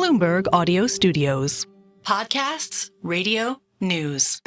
Bloomberg Audio Studios. Podcasts, radio, news.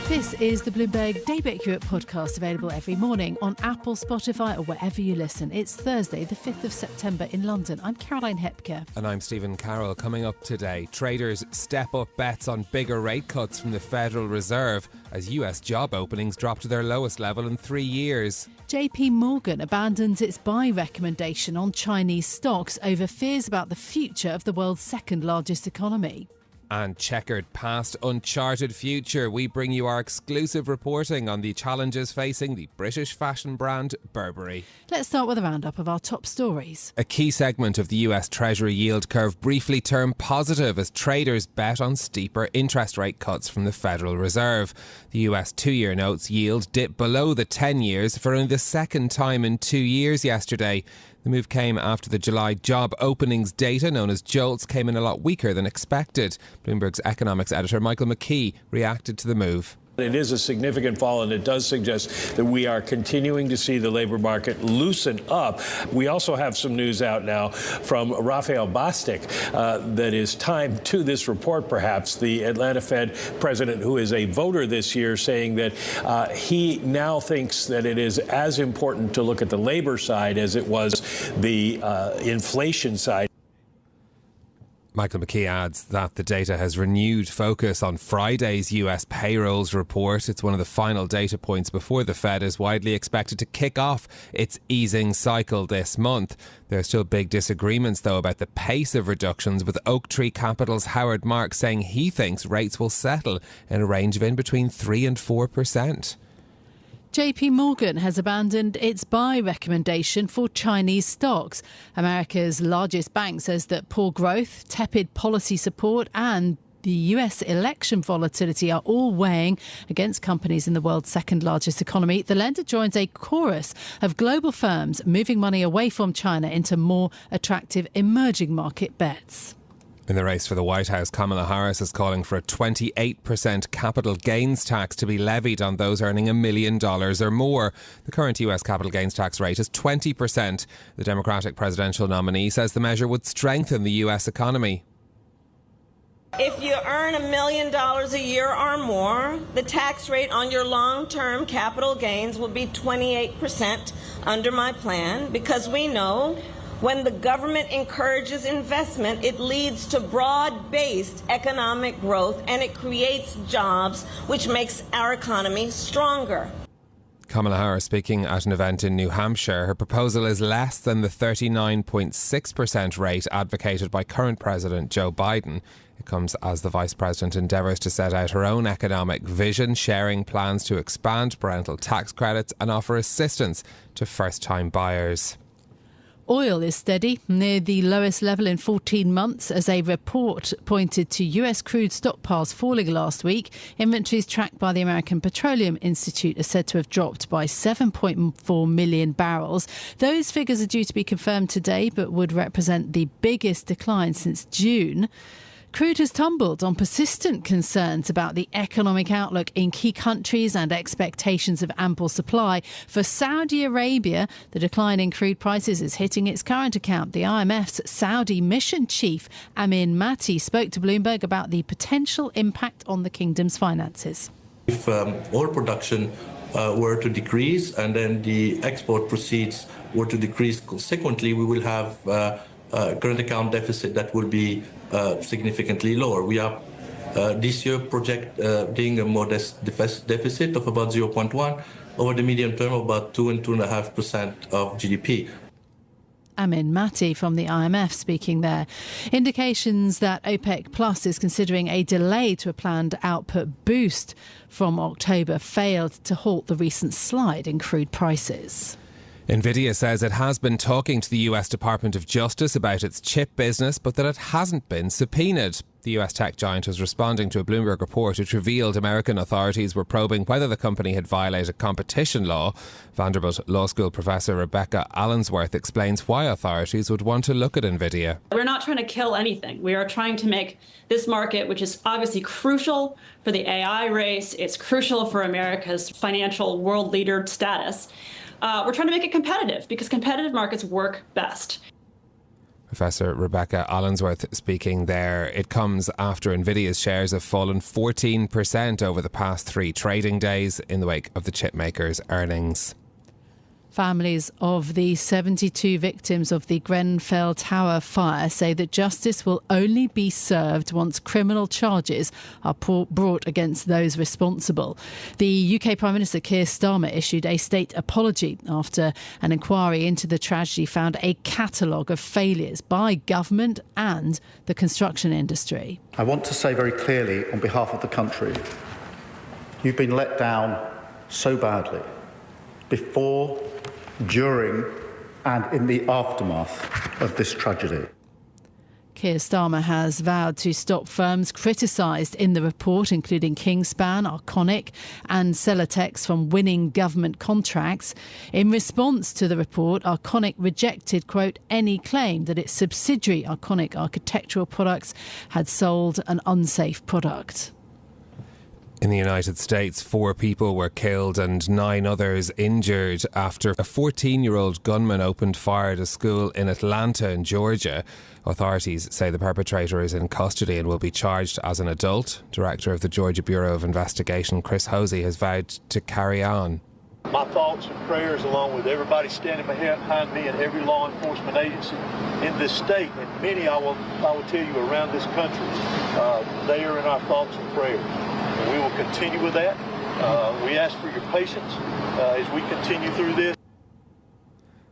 This is the Bloomberg Daybreak Europe podcast, available every morning on Apple, Spotify or wherever you listen. It's Thursday, the 5th of September in London. I'm Caroline Hepker. And I'm Stephen Carroll. Coming up today, traders step up bets on bigger rate cuts from the Federal Reserve as US job openings drop to their lowest level in 3 years. JP Morgan abandons its buy recommendation on Chinese stocks over fears about the future of the world's second largest economy. And checkered past, uncharted future, we bring you our exclusive reporting on the challenges facing the British fashion brand Burberry. Let's start with a roundup of our top stories. A key segment of the US Treasury yield curve briefly turned positive as traders bet on steeper interest rate cuts from the Federal Reserve. The US 2-year notes yield dipped below the 10 years for only the second time in 2 years yesterday. The move came after the July job openings data, known as JOLTS, came in a lot weaker than expected. Bloomberg's economics editor Michael McKee reacted to the move. It is a significant fall, and it does suggest that we are continuing to see the labor market loosen up. We also have some news out now from Raphael Bostic that is timed to this report, perhaps. The Atlanta Fed president, who is a voter this year, saying that he now thinks that it is as important to look at the labor side as it was the inflation side. Michael McKee adds that the data has renewed focus on Friday's US payrolls report. It's one of the final data points before the Fed is widely expected to kick off its easing cycle this month. There are still big disagreements, though, about the pace of reductions, with Oaktree Capital's Howard Marks saying he thinks rates will settle in a range of in between 3 and 4%. JP Morgan has abandoned its buy recommendation for Chinese stocks. America's largest bank says that poor growth, tepid policy support and the US election volatility are all weighing against companies in the world's second largest economy. The lender joins a chorus of global firms moving money away from China into more attractive emerging market bets. In the race for the White House, Kamala Harris is calling for a 28% capital gains tax to be levied on those earning $1 million or more. The current US capital gains tax rate is 20%. The Democratic presidential nominee says the measure would strengthen the US economy. If you earn $1 million a year or more, the tax rate on your long-term capital gains will be 28% under my plan, because we know when the government encourages investment, it leads to broad-based economic growth and it creates jobs, which makes our economy stronger. Kamala Harris speaking at an event in New Hampshire. Her proposal is less than the 39.6% rate advocated by current President Joe Biden. It comes as the Vice President endeavours to set out her own economic vision, sharing plans to expand parental tax credits and offer assistance to first-time buyers. Oil is steady, near the lowest level in 14 months, as a report pointed to US crude stockpiles falling last week. Inventories tracked by the American Petroleum Institute are said to have dropped by 7.4 million barrels. Those figures are due to be confirmed today, but would represent the biggest decline since June. Crude has tumbled on persistent concerns about the economic outlook in key countries and expectations of ample supply. For Saudi Arabia, the decline in crude prices is hitting its current account. The IMF's Saudi mission chief, Amin Mati, spoke to Bloomberg about the potential impact on the kingdom's finances. If oil production were to decrease and then the export proceeds were to decrease consequently, we will have current account deficit that will be significantly lower. We are this year projecting a modest deficit of about 0.1, over the medium term of about 2 and 2.5% of GDP. Amin Mati from the IMF speaking there. Indications that OPEC Plus is considering a delay to a planned output boost from October failed to halt the recent slide in crude prices. Nvidia says it has been talking to the US Department of Justice about its chip business, but that it hasn't been subpoenaed. The US tech giant was responding to a Bloomberg report which revealed American authorities were probing whether the company had violated competition law. Vanderbilt Law School professor Rebecca Allensworth explains why authorities would want to look at Nvidia. We're not trying to kill anything. We are trying to make this market, which is obviously crucial for the AI race, it's crucial for America's financial world leader status. We're trying to make it competitive because competitive markets work best. Professor Rebecca Allensworth speaking there. It comes after Nvidia's shares have fallen 14% over the past 3 trading days in the wake of the chipmaker's earnings. Families of the 72 victims of the Grenfell Tower fire say that justice will only be served once criminal charges are brought against those responsible. The UK Prime Minister Keir Starmer issued a state apology after an inquiry into the tragedy found a catalogue of failures by government and the construction industry. I want to say very clearly on behalf of the country, you've been let down so badly before, during and in the aftermath of this tragedy. Keir Starmer has vowed to stop firms criticised in the report, including Kingspan, Arconic and Celotex, from winning government contracts. In response to the report, Arconic rejected, quote, any claim that its subsidiary, Arconic Architectural Products, had sold an unsafe product. In the United States, 4 people were killed and 9 others injured after a 14-year-old gunman opened fire at a school in Atlanta in Georgia. Authorities say the perpetrator is in custody and will be charged as an adult. Director of the Georgia Bureau of Investigation, Chris Hosey, has vowed to carry on. My thoughts and prayers, along with everybody standing behind me and every law enforcement agency in this state, and many I will tell you around this country, they are in our thoughts and prayers. And we will continue with that. We ask for your patience as we continue through this.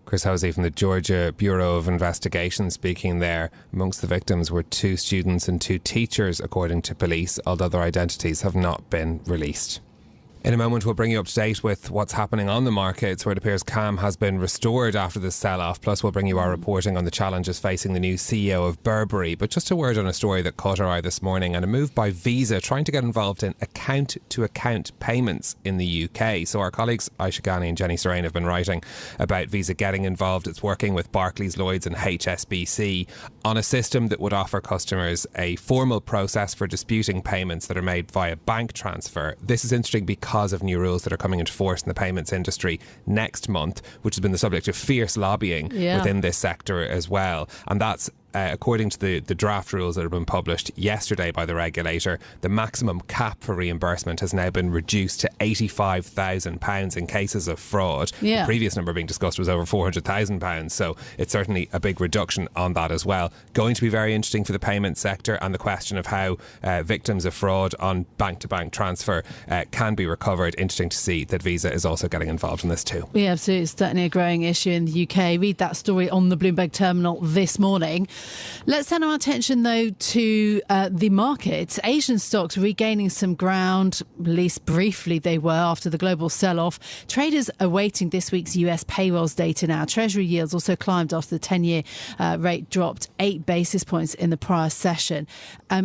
Chris Hosey from the Georgia Bureau of Investigation speaking there. Amongst the victims were 2 students and 2 teachers, according to police, although their identities have not been released. In a moment, we'll bring you up to date with what's happening on the markets, where it appears calm has been restored after the sell-off. Plus, we'll bring you our reporting on the challenges facing the new CEO of Burberry. But just a word on a story that caught our eye this morning, and a move by Visa trying to get involved in account-to-account payments in the UK. So our colleagues Aisha Ghani and Jenny Serrain have been writing about Visa getting involved. It's working with Barclays, Lloyds and HSBC on a system that would offer customers a formal process for disputing payments that are made via bank transfer. This is interesting because of new rules that are coming into force in the payments industry next month, which has been the subject of fierce lobbying within this sector as well. And that's according to the draft rules that have been published yesterday by the regulator. The maximum cap for reimbursement has now been reduced to £85,000 in cases of fraud. The previous number being discussed was over £400,000, so it's certainly a big reduction on that as well. Going to be very interesting for the payment sector, and the question of how victims of fraud on bank-to-bank transfer can be recovered. Interesting to see that Visa is also getting involved in this too. Yeah, absolutely. It's certainly a growing issue in the UK. Read that story on the Bloomberg terminal this morning. Let's turn our attention, though, to the markets. Asian stocks regaining some ground, at least briefly they were, after the global sell-off. Traders awaiting this week's US payrolls data now. Treasury yields also climbed after the 10-year rate dropped 8 basis points in the prior session,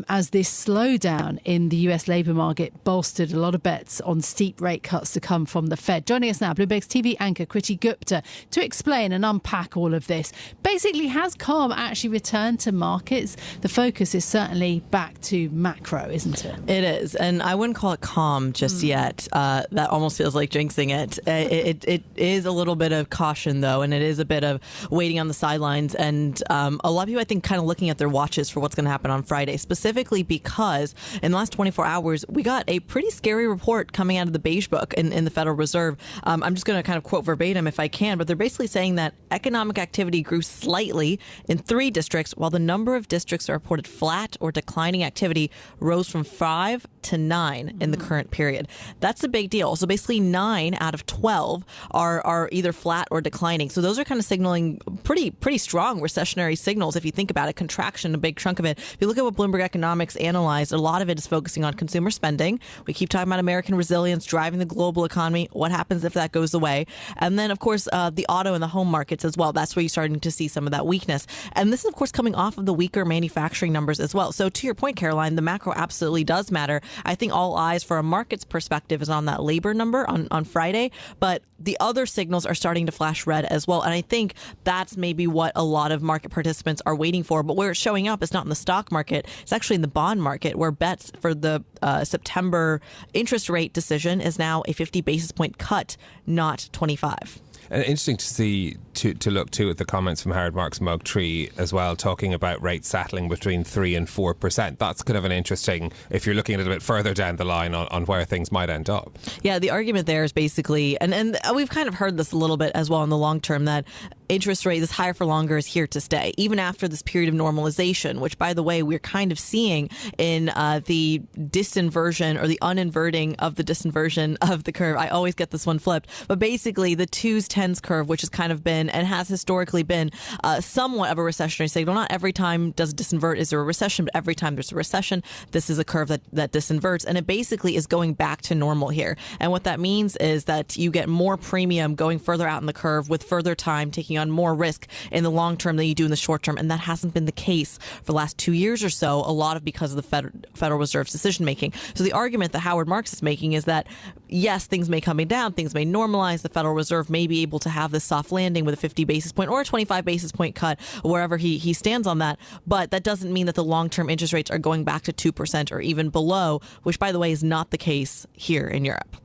as this slowdown in the US labour market bolstered a lot of bets on steep rate cuts to come from the Fed. Joining us now, Bloomberg's TV anchor Kriti Gupta, to explain and unpack all of this. Basically, has calm actually returned to markets? The focus is certainly back to macro, isn't it? It is, and I wouldn't call it calm just yet. That almost feels like jinxing it. It is a little bit of caution, though, and it is a bit of waiting on the sidelines. And a lot of people, I think, kind of looking at their watches for what's going to happen on Friday, specifically because in the last 24 hours, we got a pretty scary report coming out of the Beige Book in the Federal Reserve. I'm just going to kind of quote verbatim if I can, but they're basically saying that economic activity grew slightly in 3 districts, while the number of districts that reported flat or declining activity rose from 5 to 9 in the current period. That's a big deal. So basically 9 out of 12 are either flat or declining. So those are kind of signaling pretty strong recessionary signals. If you think about it, contraction, a big chunk of it. If you look at what Bloomberg Economics analyzed, a lot of it is focusing on consumer spending. We keep talking about American resilience driving the global economy. What happens if that goes away? And then, of course, the auto and the home markets as well. That's where you're starting to see some of that weakness. And this is, of course, coming off of the weaker manufacturing numbers as well. So to your point, Caroline, the macro absolutely does matter. I think all eyes for a market's perspective is on that labor number on Friday, but the other signals are starting to flash red as well. And I think that's maybe what a lot of market participants are waiting for. But where it's showing up is not in the stock market. It's actually in the bond market, where bets for the September interest rate decision is now a 50 basis point cut, not 25. And interesting to see, to look too at the comments from Howard Marks and Moultrie as well, talking about rates settling between 3 and 4%. That's kind of an interesting, if you're looking a little bit further down the line on where things might end up. Yeah, the argument there is basically, and we've kind of heard this a little bit as well in the long term, that interest rate is higher for longer is here to stay, even after this period of normalization, which, by the way, we're kind of seeing in the disinversion or the uninverting of the disinversion of the curve. I always get this one flipped. But basically, the 2s, 10s curve, which has kind of been and has historically been somewhat of a recessionary signal. Not every time does disinvert is there a recession, but every time there's a recession, this is a curve that disinverts. And it basically is going back to normal here. And what that means is that you get more premium going further out in the curve with further time, taking on more risk in the long term than you do in the short term. And that hasn't been the case for the last 2 years or so, a lot of because of the Federal Reserve's decision making. So the argument that Howard Marks is making is that, yes, things may come down, things may normalize, the Federal Reserve may be able to have this soft landing with a 50 basis point or a 25 basis point cut, wherever he stands on that. But that doesn't mean that the long-term interest rates are going back to 2% or even below, which, by the way, is not the case here in Europe.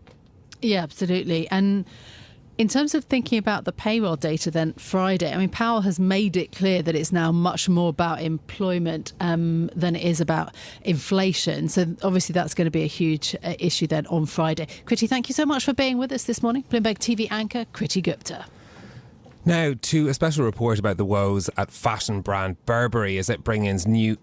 Yeah, absolutely. And in terms of thinking about the payroll data then Friday, I mean, Powell has made it clear that it's now much more about employment than it is about inflation. So obviously that's going to be a huge issue then on Friday. Kriti, thank you so much for being with us this morning. Bloomberg TV anchor Kriti Gupta. Now to a special report about the woes at fashion brand Burberry as it brings in new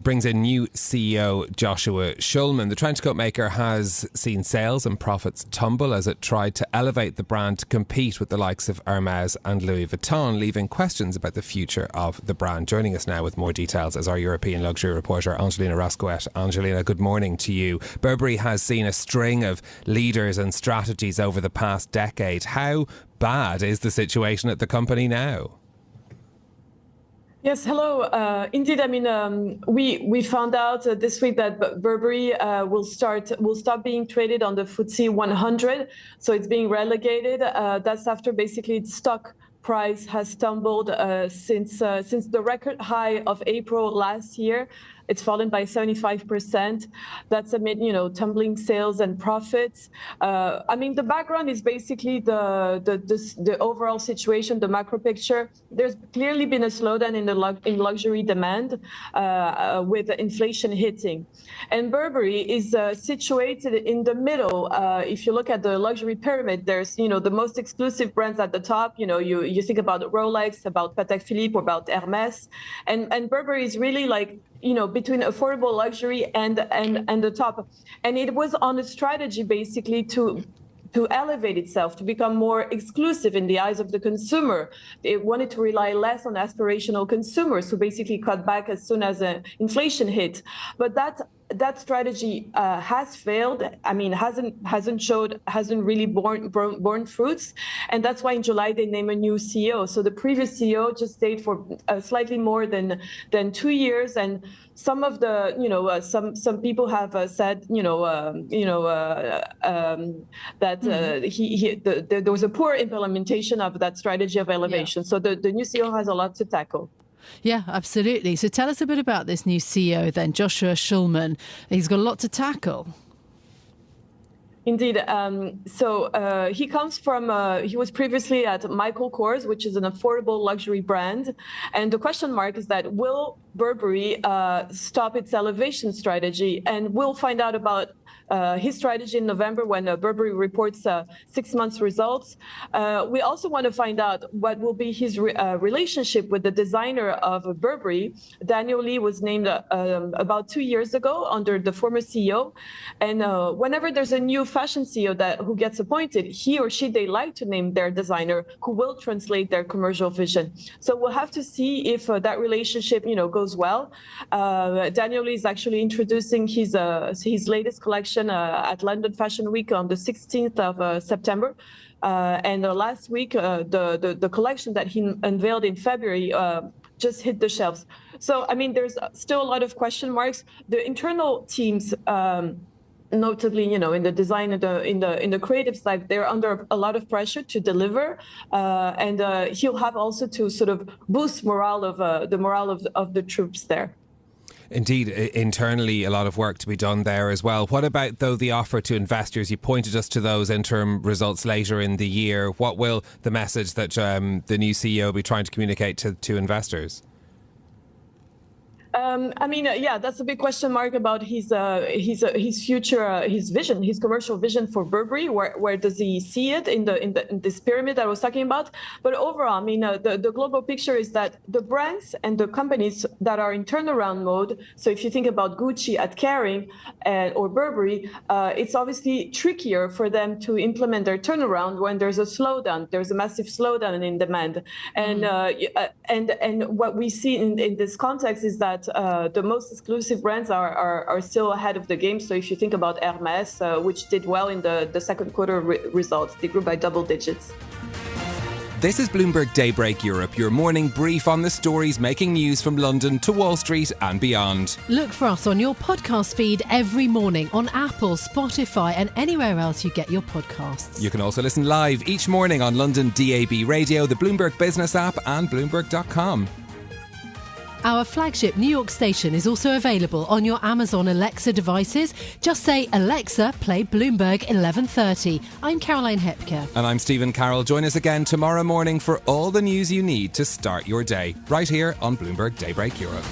CEO Joshua Schulman. The trenchcoat maker has seen sales and profits tumble as it tried to elevate the brand to compete with the likes of Hermes and Louis Vuitton, leaving questions about the future of the brand. Joining us now with more details is our European luxury reporter Angelina Roscoet. Angelina, good morning to you. Burberry has seen a string of leaders and strategies over the past decade. How bad is the situation at the company now? Yes, hello. Indeed, I mean, we found out this week that Burberry will stop being traded on the FTSE 100, so it's being relegated. That's after basically its stock price has tumbled since the record high of April last year. It's fallen by 75%. That's amid, tumbling sales and profits. I mean, the background is basically the overall situation, the macro picture. There's clearly been a slowdown in luxury demand with inflation hitting. And Burberry is situated in the middle. If you look at the luxury pyramid, there's, the most exclusive brands at the top. You think about Rolex, about Patek Philippe, or about Hermes. And Burberry is really like, between affordable luxury and the top. And it was on a strategy basically to elevate itself, to become more exclusive in the eyes of the consumer. It wanted to rely less on aspirational consumers who basically cut back as soon as inflation hit. But that strategy has failed. I mean, hasn't really borne fruits, and that's why in July they named a new CEO. So the previous CEO just stayed for slightly more than 2 years, and some of the some people have said that there was a poor implementation of that strategy of elevation. Yeah. So the new CEO has a lot to tackle. Yeah, absolutely. So tell us a bit about this new CEO then, Joshua Schulman. He's got a lot to tackle. Indeed. So he comes from, he was previously at Michael Kors, which is an affordable luxury brand. And the question mark is that will Burberry stop its elevation strategy? And we'll find out about his strategy in November when Burberry reports 6 months results. We also want to find out what will be his relationship with the designer of Burberry. Daniel Lee was named about 2 years ago under the former CEO. And whenever there's a new fashion CEO who gets appointed, he or she, they like to name their designer who will translate their commercial vision. So we'll have to see if that relationship, goes well. Daniel Lee is actually introducing his latest collection at London Fashion Week on the 16th of September. And last week, the collection that he unveiled in February just hit the shelves. So, I mean, there's still a lot of question marks. The internal teams, notably, in the design and in the creative side, they're under a lot of pressure to deliver, and he'll have also to sort of boost morale of the troops there. Indeed, internally a lot of work to be done there as well. What about, though, the offer to investors? You pointed us to those interim results later in the year. What will the message that the new CEO be trying to communicate to investors? That's a big question mark about his future, his vision, his commercial vision for Burberry. Where does he see it in this pyramid I was talking about? But overall, the global picture is that the brands and the companies that are in turnaround mode. So if you think about Gucci at Kering or Burberry, it's obviously trickier for them to implement their turnaround when there's a slowdown. There's a massive slowdown in demand, and what we see in this context is that the most exclusive brands are still ahead of the game. So if you think about Hermès, which did well in the second quarter results, they grew by double digits. This is Bloomberg Daybreak Europe, your morning brief on the stories making news from London to Wall Street and beyond. Look for us on your podcast feed every morning on Apple, Spotify and anywhere else you get your podcasts. You can also listen live each morning on London DAB Radio, the Bloomberg Business app and Bloomberg.com. Our flagship New York station is also available on your Amazon Alexa devices. Just say, Alexa, play Bloomberg 1130. I'm Caroline Hepker. And I'm Stephen Carroll. Join us again tomorrow morning for all the news you need to start your day, right here on Bloomberg Daybreak Europe.